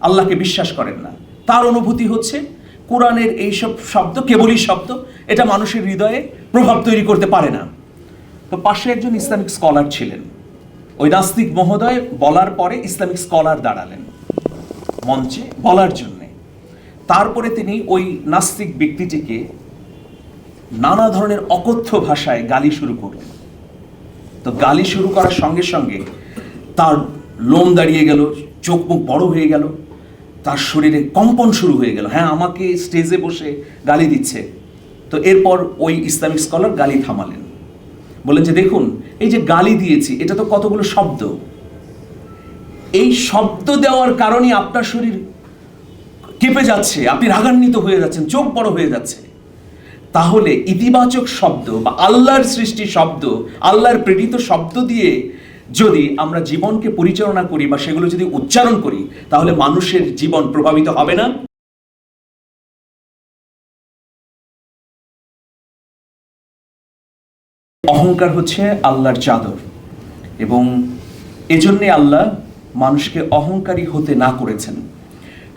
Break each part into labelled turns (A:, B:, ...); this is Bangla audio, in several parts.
A: আল্লাহকে বিশ্বাস করেন না, তার অনুভূতি হচ্ছে কোরআনের এইসব শব্দ কেবলই শব্দ, এটা মানুষের হৃদয়ে প্রভাব তৈরি করতে পারে না। তো পাশে একজন ইসলামিক স্কলার ছিলেন, ওই নাস্তিক মহোদয় বলার পরে ইসলামিক স্কলার দাঁড়ালেন মঞ্চে বলার জন্যে। তারপরে তিনি ওই নাস্তিক ব্যক্তিটিকে নানা ধরনের অকথ্য ভাষায় গালি শুরু করলেন। তো গালি শুরু করার সঙ্গে সঙ্গে তার লোম দাঁড়িয়ে গেল, চোখ মুখ বড় হয়ে গেল, তার শরীরে কম্পন শুরু হয়ে গেল। হ্যাঁ, আমাকে স্টেজে বসে গালি দিচ্ছে। তো এরপর ওই ইসলামিক স্কলার গালি থামালেন, বললেন যে দেখুন, এই যে গালি দিয়েছি এটা তো কতগুলো শব্দ, এই শব্দ দেওয়ার কারণে আপনার শরীর কেঁপে যাচ্ছে, আপনি রাগান্বিত হয়ে যাচ্ছেন, চোখ বড় হয়ে যাচ্ছে। তাহলে ইতিবাচক শব্দ বা আল্লাহর সৃষ্টি শব্দ, আল্লাহর প্রেরিত শব্দ দিয়ে যদি আমরা জীবনকে পরিচালনা করি বা সেগুলো যদি উচ্চারণ করি, তাহলে মানুষের জীবন প্রভাবিত হবে না। অহংকার হচ্ছে আল্লাহর চাদর, এবং এজন্যে আল্লাহ মানুষকে অহংকারী হতে না করেছেন।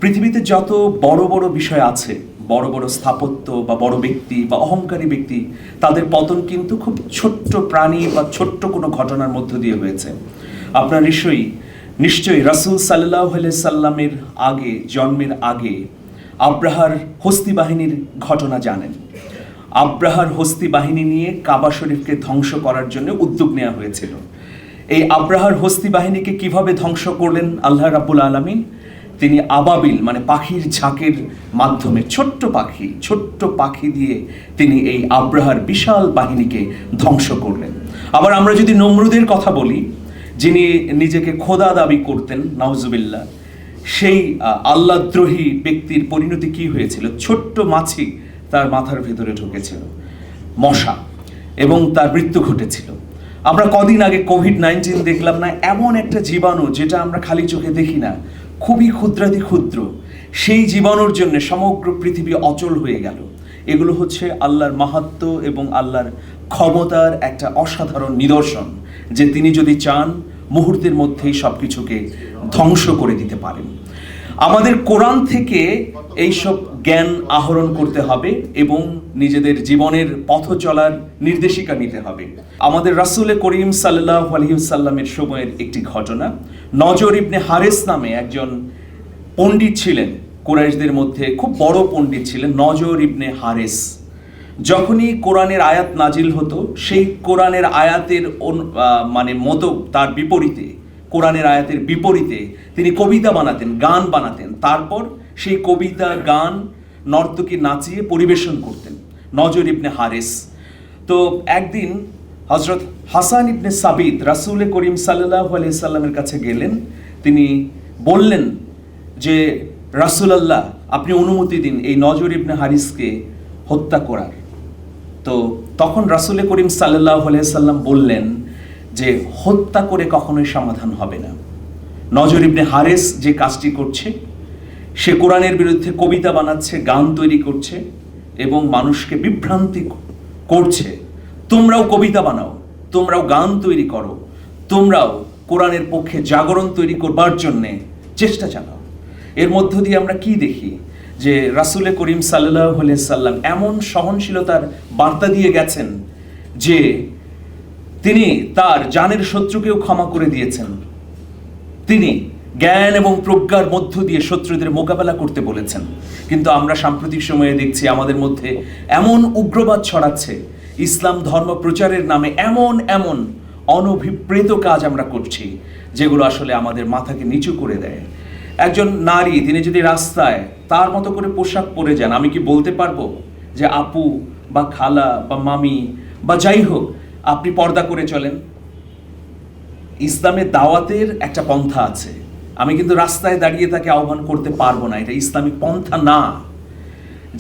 A: পৃথিবীতে যত বড় বড় বিষয় আছে, বড় বড় স্থাপত্য বা বড় ব্যক্তি বা অহংকারী ব্যক্তি, তাদের পতন কিন্তু খুব ছোট্ট প্রাণী বা ছোট্ট কোনো ঘটনার মধ্য দিয়ে হয়েছে। আপনার নিশ্চয়ই রাসূল সাল্লাল্লাহু আলাইহি সাল্লামের আগে, জন্মের আগে আব্রাহার হস্তি বাহিনীর ঘটনা জানেন। আব্রাহার হস্তি বাহিনী নিয়ে কাবা শরীফকে ধ্বংস করার জন্য উদ্যোগ নেওয়া হয়েছিল। এই আব্রাহার হস্তি বাহিনীকে কিভাবে ধ্বংস করলেন আল্লাহ রাব্বুল আলামিন? তিনি আবাবিল মানে পাখির ঝাঁকের মাধ্যমে, ছোট্ট পাখি দিয়ে তিনি এই আব্রাহার বিশাল বাহিনীকে ধ্বংস করলেন। আবার আমরা যদি নমরুদের কথা বলি, যিনি নিজেকে খোদা দাবি করতেন, নাউজুবিল্লাহ, সেই আল্লাহদ্রোহী ব্যক্তির পরিণতি কি হয়েছিল? ছোট্ট মাছি তার মাথার ভেতরে ঢুকেছিল, মশা, এবং তার মৃত্যু ঘটেছিল। আমরা কদিন আগে কোভিড-19 দেখলাম না? এমন একটা জীবাণু যেটা আমরা খালি চোখে দেখি না, খুবই ক্ষুদ্রাতি ক্ষুদ্র, সেই জীবাণুর জন্য সমগ্র পৃথিবী অচল হয়ে গেল। এগুলো হচ্ছে আল্লাহর মাহাত্ম্য এবং আল্লাহর ক্ষমতার একটা অসাধারণ নিদর্শন, যে তিনি যদি চান মুহূর্তের মধ্যেই সবকিছুকে ধ্বংস করে দিতে পারেন। আমাদের কোরআন থেকে এইসব জ্ঞান আহরণ করতে হবে এবং নিজেদের জীবনের পথ চলার নির্দেশিকা নিতে হবে। আমাদের রাসূল করিম সাল্লাল্লাহু আলাইহি ওয়াসাল্লামের সময়ের একটি ঘটনা। নজর ইবনে হারেস নামে একজন পণ্ডিত ছিলেন, কুরাইশদের মধ্যে খুব বড় পণ্ডিত ছিলেন নজর ইবনে হারেস। যখনই কোরআনের আয়াত নাজিল হতো, সেই কোরআনের আয়াতের মতো তার বিপরীতে, কোরআনের আয়াতের বিপরীতে তিনি কবিতা বানাতেন, গান বানাতেন। তারপর সেই কবিতা, গান নর্তকী নাচিয়ে পরিবেশন করতেন নজর ইবনে হারেস। তো একদিন হযরত হাসান ইবনে সাবিত রাসূল করিম সাল্লাল্লাহু আলাইহি সাল্লামের কাছে গেলেন। তিনি বললেন যে রাসূলুল্লাহ, আপনি অনুমতি দিন এই নজর ইবনে হারিসকে হত্যা করার। তো তখন রাসূল করিম সাল্লাল্লাহু আলাইহি সাল্লাম বললেন যে হত্যা করে কখনোই সমাধান হবে না। নজর ইবনে হারেস যে কাজটি করছে, সে কোরআনের বিরুদ্ধে কবিতা বানাচ্ছে, গান তৈরি করছে এবং মানুষকে বিভ্রান্তি করছে। তোমরাও কবিতা বানাও, তোমরাও গান তৈরি করো, তোমরাও কোরআনের পক্ষে জাগরণ তৈরি করবার জন্যে চেষ্টা চালাও। এর মধ্য দিয়ে আমরা কি দেখি? যে রাসূল করিম সাল্লাল্লাহু আলাইহি সাল্লাম এমন সহনশীলতার বার্তা দিয়ে গেছেন যে তিনি তার জানের শত্রুকেও ক্ষমা করে দিয়েছেন। তিনি জ্ঞান এবং প্রজ্ঞার মধ্য দিয়ে শত্রুদের মোকাবেলা করতে বলেছেন। কিন্তু আমরা সাম্প্রতিক সময়ে দেখছি আমাদের মধ্যে এমন উগ্রবাদ ছড়াচ্ছে, ইসলাম ধর্ম প্রচারের নামে এমন অনভিপ্রেত কাজ আমরা করছি, যেগুলো আসলে আমাদের মাথাকে নিচু করে দেয়। একজন নারী, তিনি যদি রাস্তায় তার মতো করে পোশাক পরে যান, আমি কি বলতে পারবো যে আপু বা খালা বা মামি বা যাই হোক, আপনি পর্দা করে চলেন? ইসলামের দাওয়াতের একটা পন্থা আছে, আমি কিন্তু রাস্তায় দাঁড়িয়ে তাকে আহ্বান করতে পারবো না, এটা ইসলামিক পন্থা না।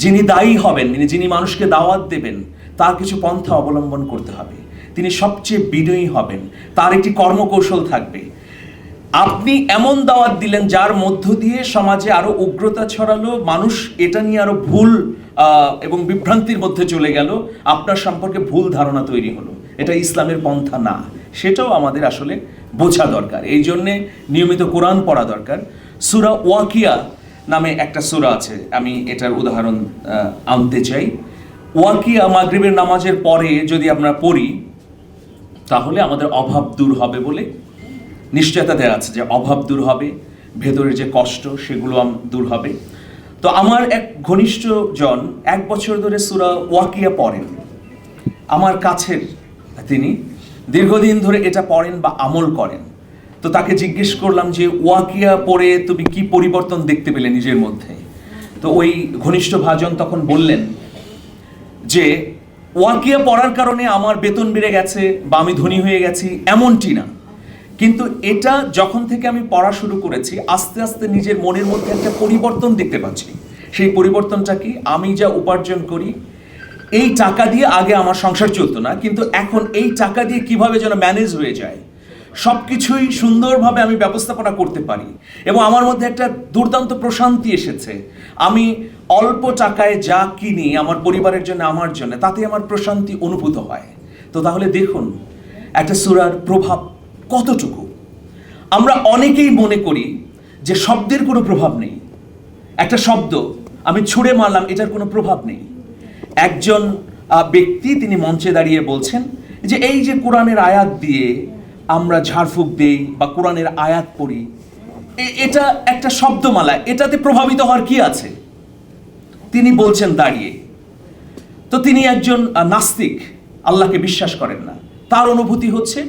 A: যিনি দায়ী হবেন, যিনি মানুষকে দাওয়াত দেবেন, তার কিছু পন্থা অবলম্বন করতে হবে। তিনি সবচেয়ে বিনয়ী হবেন, তার একটি কর্মকৌশল থাকবে। আপনি এমন দাওয়াত দিলেন যার মধ্য দিয়ে সমাজে আরো উগ্রতা ছড়ালো, মানুষ এটা নিয়ে আরো ভুল এবং বিভ্রান্তির মধ্যে চলে গেল, আপনার সম্পর্কে ভুল ধারণা তৈরি হলো। এটা ইসলামের পন্থা না, সেটাও আমাদের আসলে বোঝা দরকার। এই জন্যে নিয়মিত কোরআন পড়া দরকার। সূরা ওয়াকিয়া নামে একটা সূরা আছে, আমি এটার উদাহরণ আনতে চাই। ওয়াকিয়া মাগরিবের নামাজের পরে যদি আমরা পড়ি তাহলে আমাদের অভাব দূর হবে বলে নিশ্চয়তা দেওয়া আছে যে অভাব দূর হবে, ভেতরের যে কষ্ট সেগুলো দূর হবে। তো আমার এক ঘনিষ্ঠ জন 1 বছর ধরে সূরা ওয়াকিয়া পড়েন, আমার কাছের, তিনি দীর্ঘদিন ধরে এটা পড়েন বা আমল করেন। তো তাকে জিজ্ঞেস করলাম যে ওয়াকিয়া পড়ে তুমি কি পরিবর্তন দেখতে পেলে নিজের মধ্যে? তো ওই ঘনিষ্ঠ ভাজন তখন বললেন যে ওয়াকিয়া পড়ার কারণে আমার বেতন বেড়ে গেছে বা আমি ধনী হয়ে গেছি এমনটি না, কিন্তু এটা যখন থেকে আমি পড়া শুরু করেছি আস্তে আস্তে নিজের মনের মধ্যে একটা পরিবর্তন দেখতে পাচ্ছি। সেই পরিবর্তনটা কি, আমি যা উপার্জন করি এই টাকা দিয়ে আগে আমার সংসার চলতো না, কিন্তু এখন এই টাকা দিয়ে কিভাবে যেন ম্যানেজ হয়ে যায়, সব কিছুই সুন্দরভাবে আমি ব্যবস্থাপনা করতে পারি এবং আমার মধ্যে একটা দুর্দান্ত প্রশান্তি এসেছে। আমি অল্প টাকায় যা কিনি আমার পরিবারের জন্য, আমার জন্য, তাতে আমার প্রশান্তি অনুভূত হয়। তো তাহলে দেখুন একটা সূরার প্রভাব কতটুকু। আমরা অনেকেই মনে করি যে শব্দের কোনো প্রভাব নেই, একটা শব্দ আমি ছুঁড়ে মারলাম এটার কোনো প্রভাব নেই। একজন ব্যক্তি তিনি মঞ্চে দাঁড়িয়ে বলছেন যে এই যে কোরআনের আয়াত দিয়ে আমরা ঝাড়ফুঁক দেই বা কোরআনের আয়াত পড়ি, এটা একটা শব্দমালা, এটাতে প্রভাবিত হওয়ার কি আছে? তিনি বলছেন দাঁড়িয়ে। তো তিনি একজন নাস্তিক, আল্লাহকে বিশ্বাস করেন না, তার অনুভূতি হচ্ছে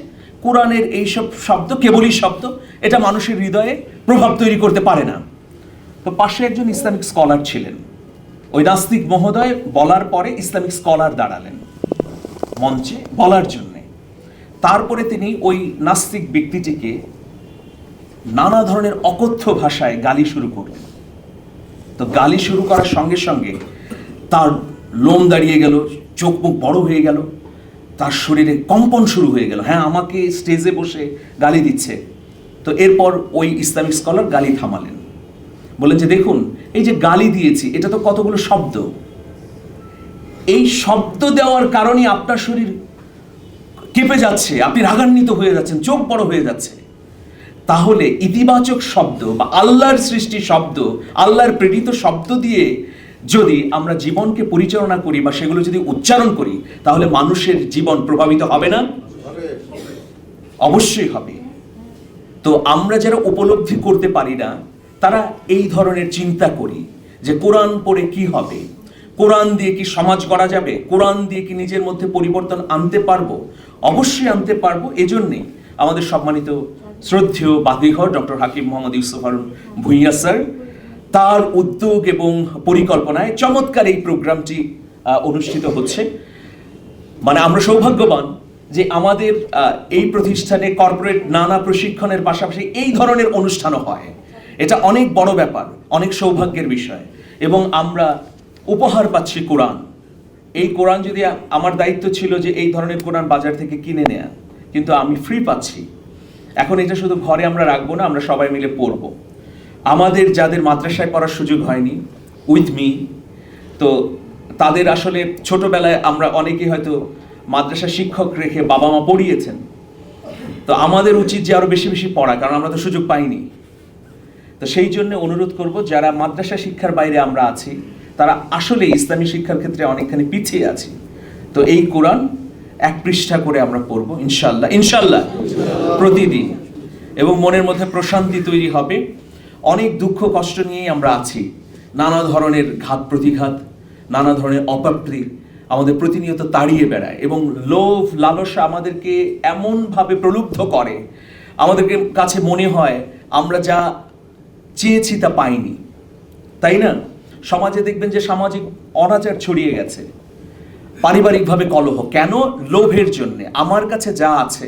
A: কোরআনের এইসব শব্দ কেবলই শব্দ, এটা মানুষের হৃদয়ে প্রভাব তৈরি করতে পারে না। তো পাশে একজন ইসলামিক স্কলার ছিলেন, ওই নাস্তিক মহোদয় বলার পরে ইসলামিক স্কলার দাঁড়ালেন মঞ্চে বলার জন্যে। তারপরে তিনি ওই নাস্তিক ব্যক্তিটিকে নানা ধরনের অকথ্য ভাষায় গালি শুরু করলেন। তো গালি শুরু করার সঙ্গে সঙ্গে তার লোম দাঁড়িয়ে গেল, চোখ মুখ বড় হয়ে গেল, তার শরীরে কম্পন শুরু হয়ে গেল। হ্যাঁ, আমাকে স্টেজে বসে গালি দিচ্ছে। তো এরপর ওই ইসলামিক স্কলার গালি থামালেন, বললেন যে দেখুন এই যে গালি দিয়েছি এটা তো কতগুলো শব্দ, এই শব্দ দেওয়ার কারণে আপনার শরীর কেঁপে যাচ্ছে, আপনি রাগান্বিত হয়ে যাচ্ছেন, চোখ বড় হয়ে যাচ্ছে। তাহলে ইতিবাচক শব্দ বা আল্লাহর সৃষ্টি শব্দ, আল্লাহর প্রেরিত শব্দ দিয়ে যদি আমরা জীবনকে পরিচালনা করি বা সেগুলো যদি উচ্চারণ করি তাহলে মানুষের জীবন প্রভাবিত হবে না? অবশ্যই হবে। তো আমরা যারা উপলব্ধি করতে পারি না তারা এই ধরনের চিন্তা করি যে কোরআন পড়ে কি হবে, কোরআন দিয়ে কি সমাজ গড়া যাবে, কোরআন দিয়ে কি নিজের মধ্যে পরিবর্তন আনতে পারবো? অবশ্যই আনতে পারবো। এজন্যই আমাদের সম্মানিত শ্রদ্ধেয় বাতিঘর ডক্টর হাকিম মোহাম্মদ ইউসুফ হারুন ভূঁইয়া স্যার, তার উদ্যোগ এবং পরিকল্পনায় চমৎকার এই প্রোগ্রামটি অনুষ্ঠিত হচ্ছে। মানে আমরা সৌভাগ্যবান যে আমাদের এই প্রতিষ্ঠানে কর্পোরেট নানা প্রশিক্ষণের পাশাপাশি এই ধরনের অনুষ্ঠানও হয়। এটা অনেক বড় ব্যাপার, অনেক সৌভাগ্যের বিষয়। এবং আমরা উপহার পাচ্ছি কোরআন। এই কোরআন যদি আমার দায়িত্ব ছিল যে এই ধরনের কোরআন বাজার থেকে কিনে নেয়া, কিন্তু আমি ফ্রি পাচ্ছি। এখন এটা শুধু ঘরে আমরা রাখবো না, আমরা সবাই মিলে পড়বো। আমাদের যাদের মাদ্রাসায় পড়ার সুযোগ হয়নি, উইথ মি, তো তাদের আসলে ছোটবেলায় আমরা অনেকেই হয়তো মাদ্রাসা শিক্ষক রেখে বাবা মা পড়িয়েছেন। তো আমাদের উচিত যে আরো বেশি বেশি পড়া, কারণ আমরা তো সুযোগ পাইনি। তো সেই জন্য অনুরোধ করব যারা মাদ্রাসা শিক্ষার বাইরে আমরা আছি তারা আসলে ইসলামী শিক্ষার ক্ষেত্রে অনেকখানি পিছিয়ে আছি। তো এই কোরআন 1 পৃষ্ঠা করে আমরা পড়বো ইনশাল্লাহ, ইনশাল্লাহ প্রতিদিন, এবং মনের মধ্যে প্রশান্তি তৈরি হবে। অনেক দুঃখ কষ্ট নিয়েই আমরা আছি, নানা ধরনের ঘাত প্রতিঘাত, নানা ধরনের অপ্রাপ্তি আমাদের প্রতিনিয়ত তাড়িয়ে বেড়ায় এবং লোভ লালসা আমাদেরকে এমনভাবে প্রলুব্ধ করে, আমাদেরকে কাছে মনে হয় আমরা যা চেয়েছি তা পাইনি, তাই না? সমাজে দেখবেন যে সামাজিক অনাচার ছড়িয়ে গেছে, পারিবারিকভাবে কলহ, কেন? লোভের জন্যে। আমার কাছে যা আছে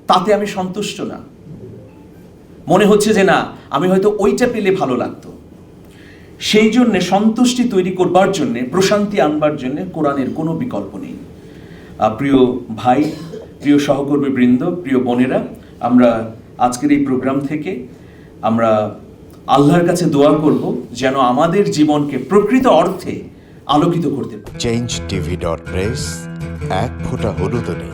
A: তাতে আমি সন্তুষ্ট না, মনে হচ্ছে যে না আমি হয়তো ওইটা পেলে ভালো লাগতো। সেই জন্যে সন্তুষ্টি তৈরি করবার জন্যে, প্রশান্তি আনবার জন্যে কোরআনের কোনো বিকল্প নেই। প্রিয় ভাই, প্রিয় সহকর্মী বৃন্দ, প্রিয় বোনেরা, আমরা আজকের এই প্রোগ্রাম থেকে আমরা আল্লাহর কাছে দোয়া করব যেন আমাদের জীবনকে প্রকৃত অর্থে আলোকিত করতে পারে।
B: changeTV.press, এক ফোঁটা হলুদও নেই।